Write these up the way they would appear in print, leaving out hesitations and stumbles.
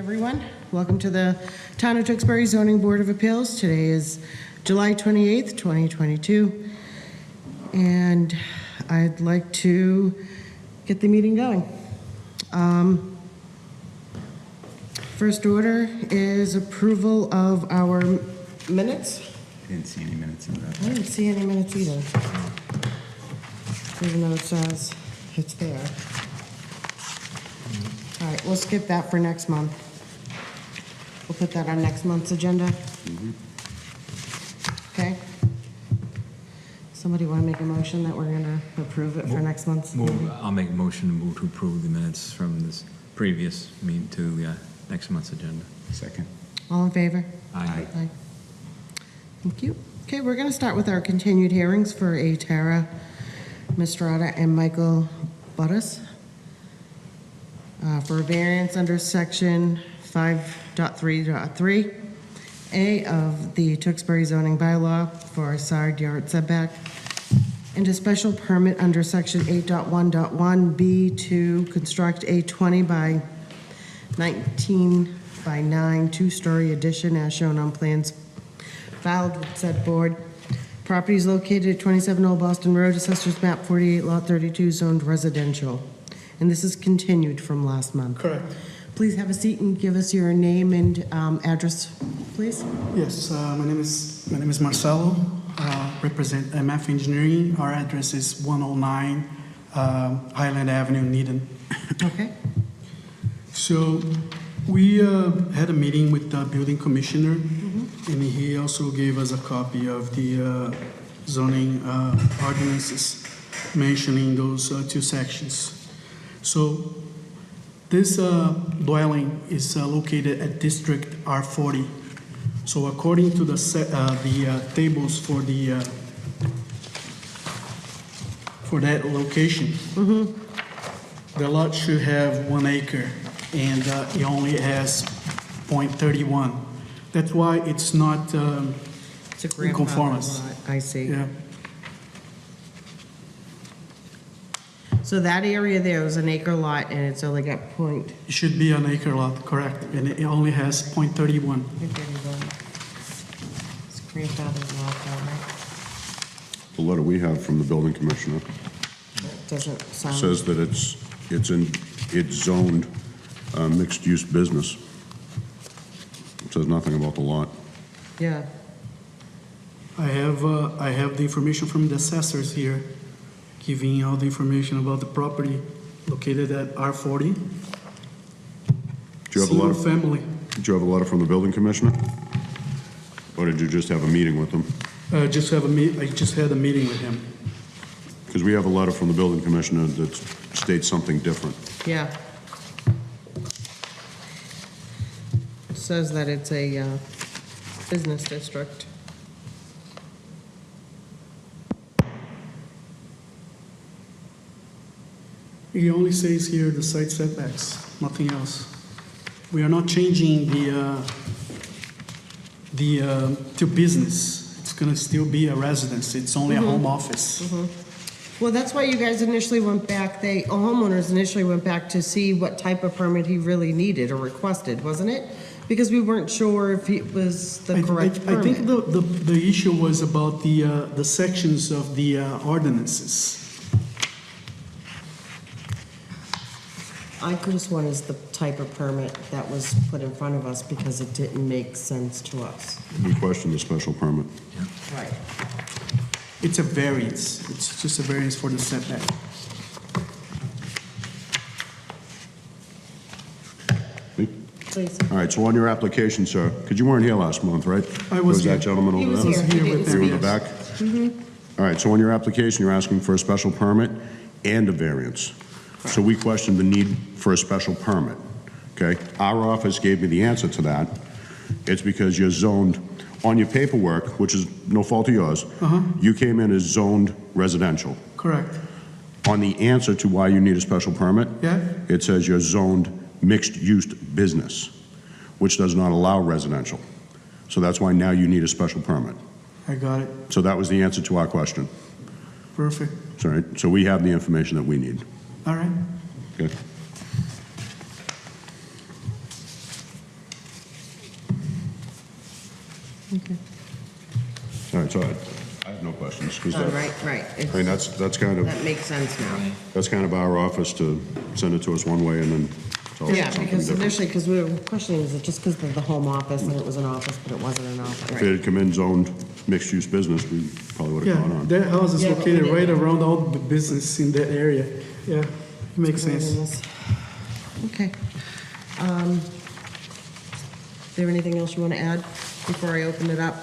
Everyone, welcome to the Town of Tewksbury Zoning Board of Appeals. Today is July 28th, 2022, and I'd like to get the meeting going. First order is approval of our minutes. Didn't see any minutes in that. I didn't see any minutes either, even though it says it's there. All right, we'll skip that for next month. We'll put that on next month's agenda. Okay. Somebody want to make a motion that we're going to approve it for next month's? I'll make a motion to move to approve the minutes from this previous meeting to the next month's agenda. Second. All in favor? Aye. Aye. Thank you. Okay, we're going to start with our continued hearings for Tara Mistrata and Michael Buttus for a variance under section 5.3.3A of the Tewksbury zoning bylaw for a side yard setback, and a special permit under section 8.1.1B to construct a 20 by 19 by 9 two-story addition as shown on plans filed with said board. Property is located at 27 Old Boston Road, Assessor's Map 48, Lot 32, zoned residential. And this is continued from last month. Correct. Please have a seat and give us your name and address, please. Yes, my name is Marcelo. Represent MF Engineering. Our address is 109 Highland Avenue, Needham. Okay. So we had a meeting with the building commissioner, and he also gave us a copy of the zoning ordinances mentioning those two sections. So this dwelling is located at District R40. So according to the tables for that location, the lot should have 1 acre, and it only has 0.31. That's why it's not It's a grandfathered conformance. lot. I see. Yeah. So that area there was an acre lot, and it's only got point. It should be an acre lot, correct, and it only has 0.31. It's grandfathered lot, though, right? The letter we have from the building commissioner It doesn't sound. says that it's zoned mixed-use business. It says nothing about the lot. Yeah. I have the information from the assessors here, giving all the information about the property located at R40. Do you have a Single letter? family. Did you have a letter from the building commissioner? Or did you just have a meeting with him? I just had a meeting with him. Because we have a letter from the building commissioner that states something different. Yeah. It says that it's a business district. He only says here the side setbacks, nothing else. We are not changing to business. It's gonna still be a residence. It's only a home office. Well, that's why you guys initially went back, homeowners initially went back to see what type of permit he really needed or requested, wasn't it? Because we weren't sure if it was the correct I permit. think the issue was about the sections of the ordinances. I just want is the type of permit that was put in front of us because it didn't make sense to us. We questioned the special permit. Right. It's a variance. It's just a variance for the setback. Please. All right, so on your application, sir, because you weren't here last month, right? I was Was that here. gentleman He over was there? here. He Here didn't with You were in them, the speak. back? All right, so on your application, you're asking for a special permit and a variance. So we questioned the need for a special permit, okay? Our office gave me the answer to that. It's because you're zoned, on your paperwork, which is no fault of yours, you came in as zoned residential. Correct. On the answer to why you need a special permit, Yeah? it says you're zoned mixed-use business, which does not allow residential. So that's why now you need a special permit. I got it. So that was the answer to our question. Perfect. All right, so we have the information that we need. All right. Okay. Okay. All right, so I have no questions, because Oh, that, right. I mean, that's kind of, That makes sense now. that's kind of our office to send it to us one way and then tell us Yeah, something because different. initially, because we were questioning, is it just because of the home office and it was an office, but it wasn't an office, If right? it had come in zoned mixed-use business, we probably would have gone Yeah, on. that house is Yeah, but we located right didn't- around all the business in that area. Yeah, it makes sense. Okay. Is there anything else you want to add before I open it up?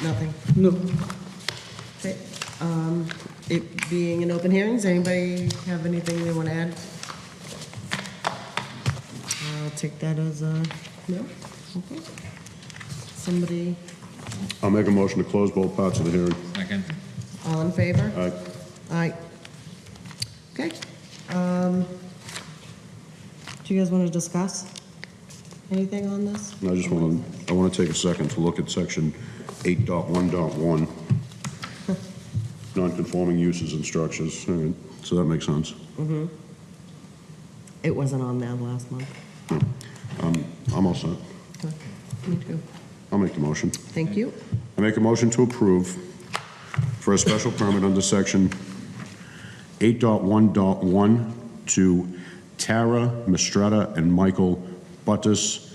Nothing? No, Okay. It being an open hearing, does anybody have anything they want to add? I'll take that as a no. Okay. Somebody, I'll make a motion to close both parts of the hearing. Second. all in favor? Aye. Aye. Okay. Do you guys want to discuss anything on this? And I want to take a second to look at section 8.1.1, non-conforming uses and structures. All right, so that makes sense. It wasn't on there last month. I'm all set. Okay. Me too. I'll make the motion. Thank you. I make a motion to approve for a special permit under section 8.1.1 to Tara Mistretta and Michael Buttus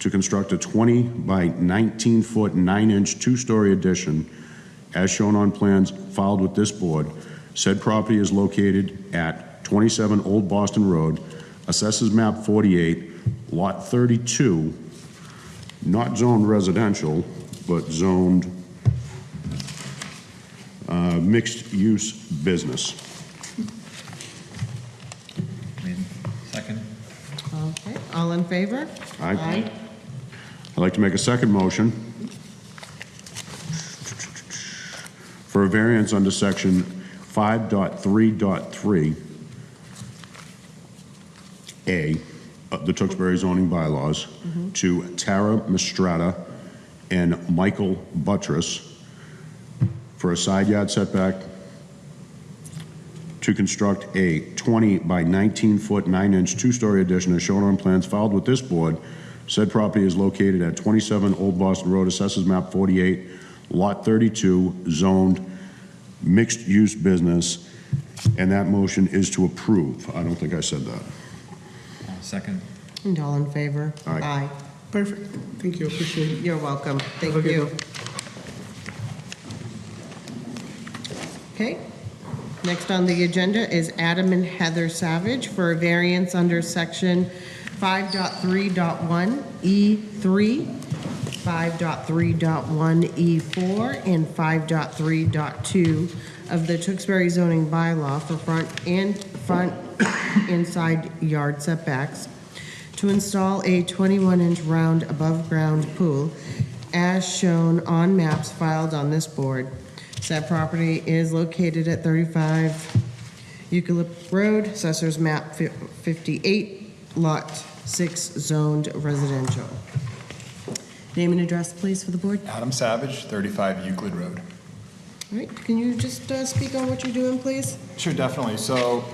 to construct a 20 by 19-foot, 9-inch, two-story addition as shown on plans filed with this board. Said property is located at 27 Old Boston Road, Assessors Map 48, Lot 32, not zoned residential, but zoned mixed-use business. Second. Okay, all in favor? Aye. I'd like to make a second motion for a variance under section 5.3.3A of the Tewksbury zoning bylaws to Tara Mistrata and Michael Buttress for a side yard setback to construct a 20 by 19-foot, 9-inch, two-story addition as shown on plans filed with this board. Said property is located at 27 Old Boston Road, Assessors Map 48, Lot 32, zoned mixed-use business, and that motion is to approve. I don't think I said that. Second. And all in favor? Aye. perfect. Thank you, appreciate it. You're welcome. Thank Have a good you. one. Okay. Next on the agenda is Adam and Heather Savage for a variance under section 5.3.1E3, 5.3.1E4, and 5.3.2 of the Tewksbury zoning bylaw for front and side yard setbacks to install a 21-inch round above-ground pool as shown on maps filed on this board. Said property is located at 35 Eucalypt Road, Assessors Map 58, Lot 6, zoned residential. Name and address, please, for the board. Adam Savage, 35 Euclid Road. All right, can you just speak on what you're doing, please? Sure, definitely. So,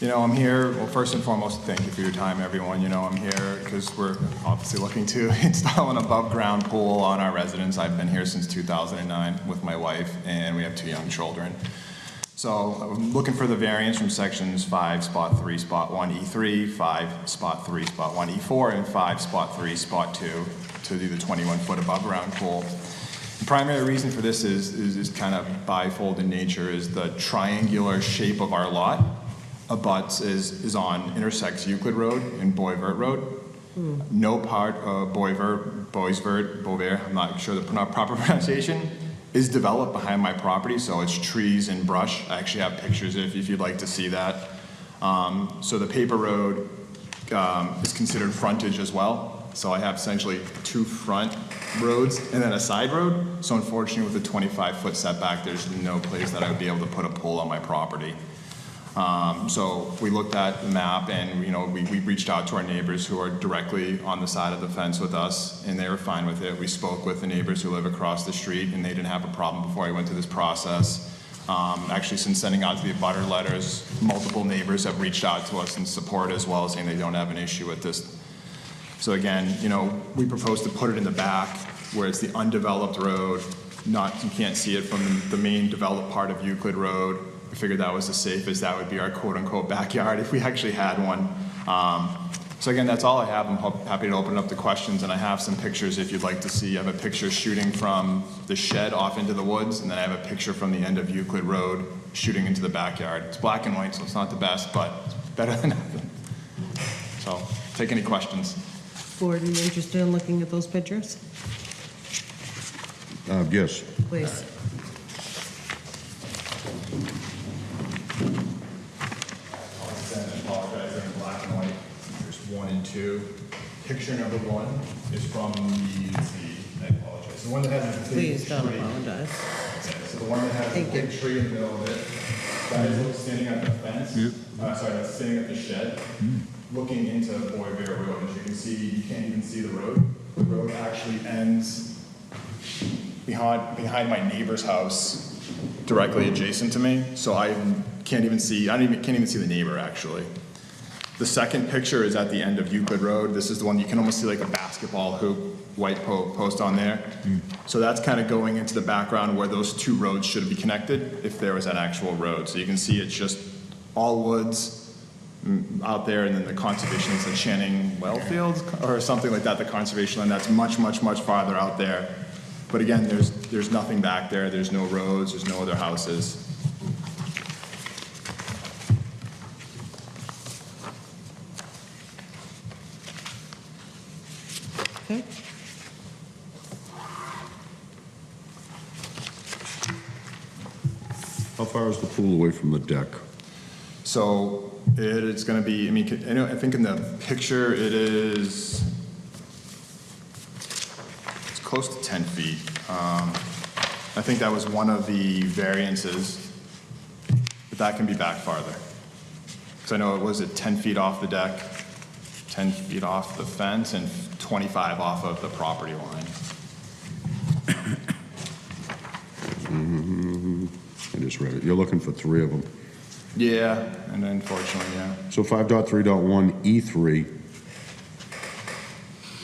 I'm here, well, first and foremost, thank you for your time, everyone. I'm here because we're obviously looking to install an above-ground pool on our residence. I've been here since 2009 with my wife, and we have 2 young children. So I'm looking for the variance from sections 5, spot 3, spot 1, E3, 5, spot 3, spot 1, E4, and 5, spot 3, spot 2 to do the 21-foot above-ground pool. The primary reason for this is kind of bifold in nature, is the triangular shape of our lot intersects Euclid Road and Boisvert Road. No part of Boisvert, I'm not sure the proper pronunciation, is developed behind my property, so it's trees and brush. I actually have pictures if you'd like to see that. So the paper road is considered frontage as well. So I have essentially 2 front roads and then a side road. So unfortunately, with a 25-foot setback, there's no place that I would be able to put a pool on my property. So we looked at the map and, we reached out to our neighbors who are directly on the side of the fence with us, and they were fine with it. We spoke with the neighbors who live across the street, and they didn't have a problem before I went through this process. Actually, since sending out the abutter letters, multiple neighbors have reached out to us in support as well, saying they don't have an issue with this. So again, we propose to put it in the back. where it's the undeveloped road, you can't see it from the main developed part of Euclid Road. I figured that was the safest, that would be our quote-unquote backyard if we actually had one. So again, that's all I have. I'm happy to open it up to questions, and I have some pictures if you'd like to see. I have a picture shooting from the shed off into the woods, and then I have a picture from the end of Euclid Road shooting into the backyard. It's black and white, so it's not the best, but it's better than nothing. So, take any questions. Board, are you interested in looking at those pictures? Yes. Please. I apologize, they're in black and white. There's 1 and 2. Picture number 1 is from I apologize. The one that has the big Please don't tree. apologize. Yeah, so the one that has the Thank you. big tree in the middle of it, that is standing at the fence. Sorry, that's standing at the shed, looking into Boy Bear Road. As you can see, you can't even see the road. The road actually ends behind my neighbor's house, directly adjacent to me. So I can't even see. Can't even see the neighbor actually. The second picture is at the end of Euclid Road. This is the one you can almost see like a basketball hoop, white post on there. So that's kind of going into the background where those 2 roads should be connected if there was an actual road. So you can see it's just all woods out there, and then the conservation is the Channing well fields or something like that, the conservation land that's much, much, much farther out there. But again, there's nothing back there. There's no roads, there's no other houses. Okay. How far is the pool away from the deck? So it's going to be, I think in the picture it's close to 10 feet. I think that was one of the variances, but that can be back farther. Because I know it was at 10 feet off the deck, 10 feet off the fence, and 25 off of the property line. I just read it. You're looking for 3 of them. Yeah, and unfortunately, yeah. So 5.3.1E3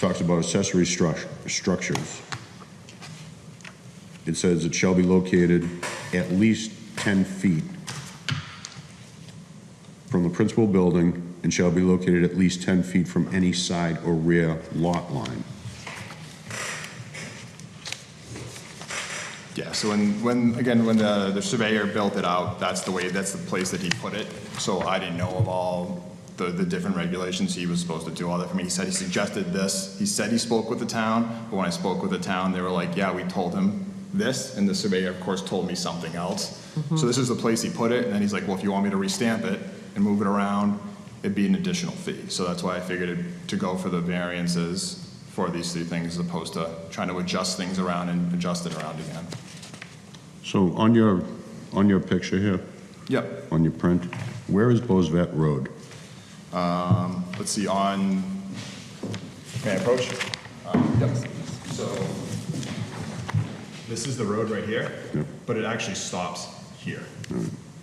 talks about accessory structures. It says it shall be located at least 10 feet from the principal building and shall be located at least 10 feet from any side or rear lot line. Yeah, so when the surveyor built it out, that's the place that he put it. So I didn't know of all the different regulations. He was supposed to do all that for me. He said he suggested this. He said he spoke with the town, but when I spoke with the town, they were like, yeah, we told him this, and the surveyor, of course, told me something else. So this is the place he put it, and then he's like, well, if you want me to restamp it and move it around, it'd be an additional fee. So that's why I figured to go for the variances for these 3 things as opposed to trying to adjust things around and adjust it around again. So on your picture here, Yep. on your print, where is Bosvet Road? Let's see, may I approach? Yep. So this is the road right here, Yep. but it actually stops here.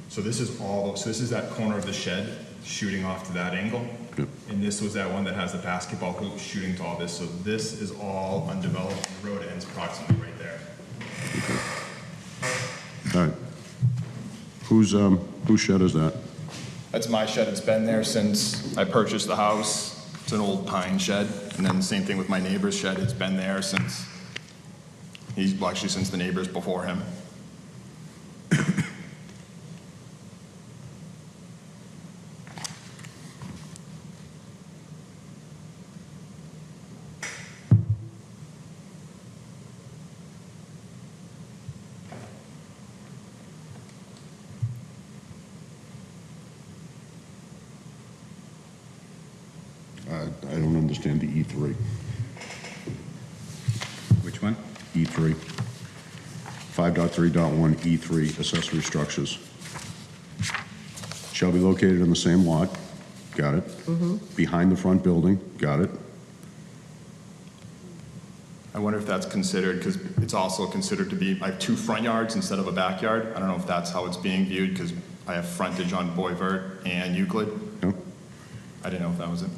So this is that corner of the shed shooting off to that angle. Yep. And this was that one that has the basketball hoop shooting to all this. So this is all undeveloped. The road ends approximately right there. All right. Whose shed is that? That's my shed. It's been there since I purchased the house. It's an old pine shed. And then the same thing with my neighbor's shed. It's been there since since the neighbors before him. I don't understand the E3. Which one? E3. 5.3.1 E3, accessory structures. Shall be located in the same lot. Got it. Behind the front building. Got it. I wonder if that's considered, because it's also considered to be, I have 2 front yards instead of a backyard. I don't know if that's how it's being viewed, because I have frontage on Boyvert and Euclid. Yep. I didn't know if that was it.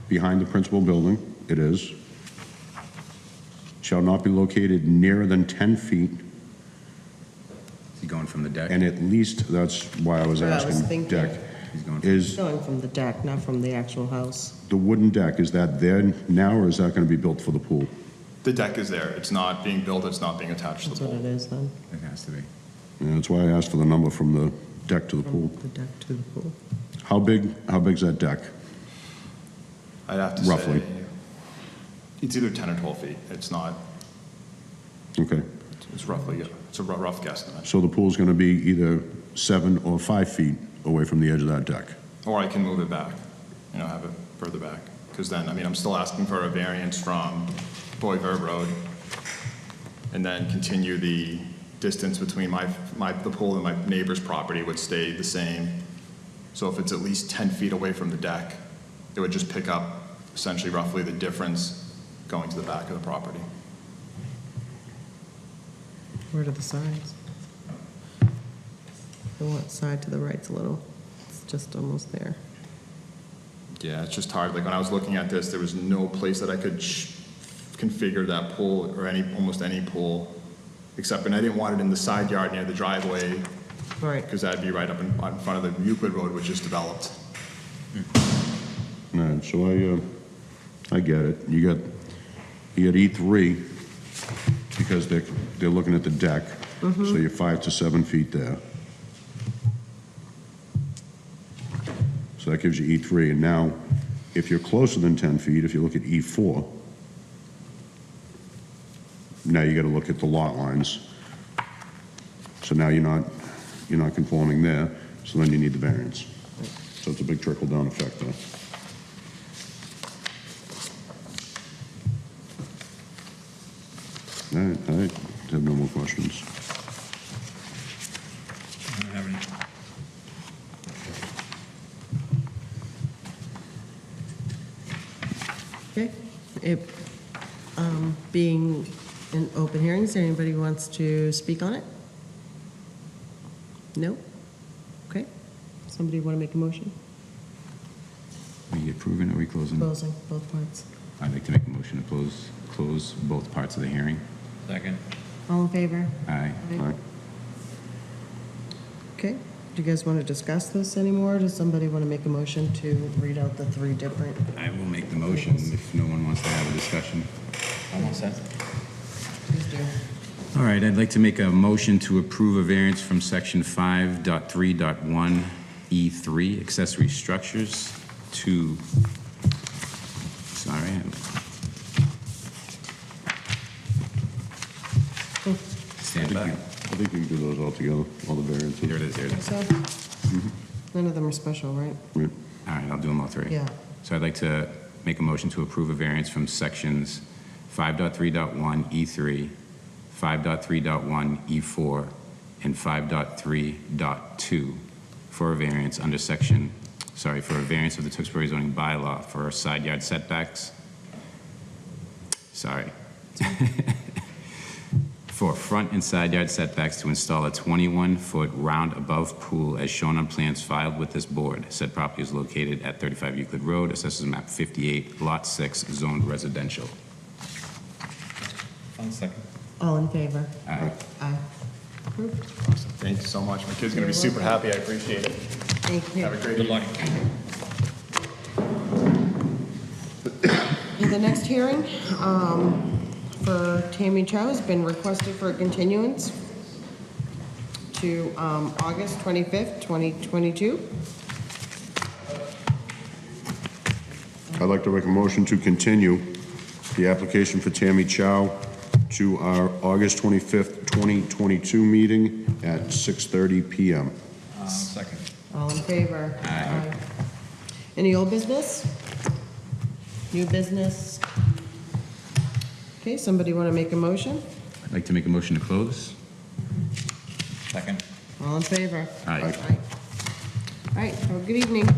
Behind the principal building, it is. shall not be located nearer than 10 feet, Is he going from the deck? and at least, that's why I was What I was asking, thinking. deck, He's going from, is Going from the deck, not from the actual house. the wooden deck, is that there now, or is that going to be built for the pool? The deck is there. It's not being built, it's not being attached to That's the what pool. it is then, it has to be. And that's why I asked for the number from the deck to the pool. from the deck to the pool. How big's that deck? I'd have to Roughly. say, it's either 10 or 12 feet. It's not, Okay, it's roughly, it's a rough guesstimate. so the pool's going to be either 7 or 5 feet away from the edge of that deck. Or I can move it back, have it further back. Because then, I'm still asking for a variance from Boisvert Road, and then continue the distance between the pool and my neighbor's property would stay the same. So if it's at least 10 feet away from the deck, it would just pick up essentially roughly the difference going to the back of the property. Where are the sides? The one side to the right's a little, it's just almost there. Yeah, it's just hard. Like when I was looking at this, there was no place that I could configure that pool or almost any pool, except, and I didn't want it in the side yard near the driveway, Right. because that'd be right up in front of the Euclid Road, which is developed. All right, so I get it. You got E3, because they're looking at the deck, so you're 5 to 7 feet there. So that gives you E3, and now, if you're closer than 10 feet, if you look at E4, now you gotta look at the lot lines. So now you're not conforming there, so then you need the variance. So it's a big trickle-down effect there. All right, I have no more questions. I don't have any. Okay. It, being an open hearing, is there anybody who wants to speak on it? No? Okay. Somebody want to make a motion? Are you approving or are we closing? Closing, both parts. I'd like to make a motion to close both parts of the hearing. Second. All in favor? Aye. All right. Okay. Do you guys want to discuss this anymore? Does somebody want to make a motion to read out the three different? I will make the motion if no one wants to have a discussion. Please do. All right, I'd like to make a motion to approve a variance from section 5.3.1E3, accessory structures, to, sorry, stand back. I think we can do those all together, all the variances. There it is, there it is. So, none of them are special, right? Right. All right, I'll do them all three. Yeah. So I'd like to make a motion to approve a variance from sections 5.3.1E3, 5.3.1E4, and 5.3.2 for a variance under for a variance of the Tewksbury zoning bylaw for side yard setbacks. Sorry. For front and side yard setbacks to install a 21-foot round above pool as shown on plans filed with this board. Said property is located at 35 Euclid Road, Assessors Map 58, Lot 6, zoned residential. One second. All in favor? Aye. Aye. Approved. Thank you so much. My kid's gonna be super happy. I appreciate it. Thank you. Have a great Good evening. luck. And the next hearing for Tammy Chow has been requested for a continuance to August 25th, 2022. I'd like to make a motion to continue the application for Tammy Chow to our August 25th, 2022 meeting at 6:30 PM. Second. All in favor? Aye. Any old business? New business? Okay, somebody want to make a motion? I'd like to make a motion to close. Second. All in favor? Aye. All right, have a good evening.